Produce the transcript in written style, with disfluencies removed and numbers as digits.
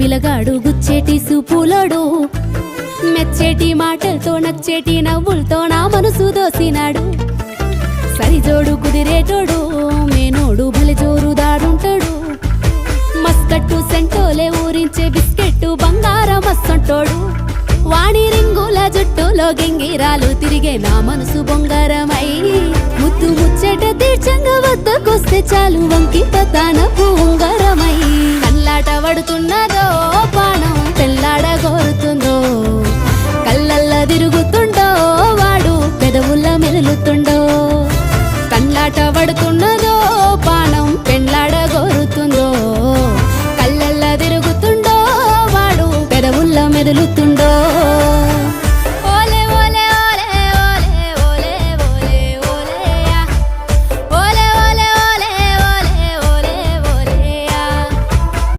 పిలగాడు గుచ్చేటి సూపులోడు, మెచ్చేటి మాటలతో నచ్చేటి నవ్వులతో నా మనసు దోసినాడు. సరిజోడు కుదిరేటోడు, మేనోడు భలే జోరుదారుంటాడు. మస్కట్టు సెంటోలే ఊరించే బిస్కెట్టు బంగారం మస్సంటోడు. వాణి రింగుల జుట్టులో గెంగిరాలు తిరిగే నా మనసు బొంగారమై, ముద్దు ముచ్చట తీర్చంగా వద్దకొస్తే చాలు వంకి పతానపు ఉంగరమై. కల్లాట పడుతున్నదో పానం తెల్లాడ కోరుతుందో, కళ్ళల్ల తిరుగుతుండో వాడు పెదవుల్ల మెదులుతుండో. కల్లాట పడుతున్నదో పానం పెళ్ళాడ కోరుతుందో, కళ్ళల్ల తిరుగుతుండో వాడు పెదవుల్ల మెదులుతుండో.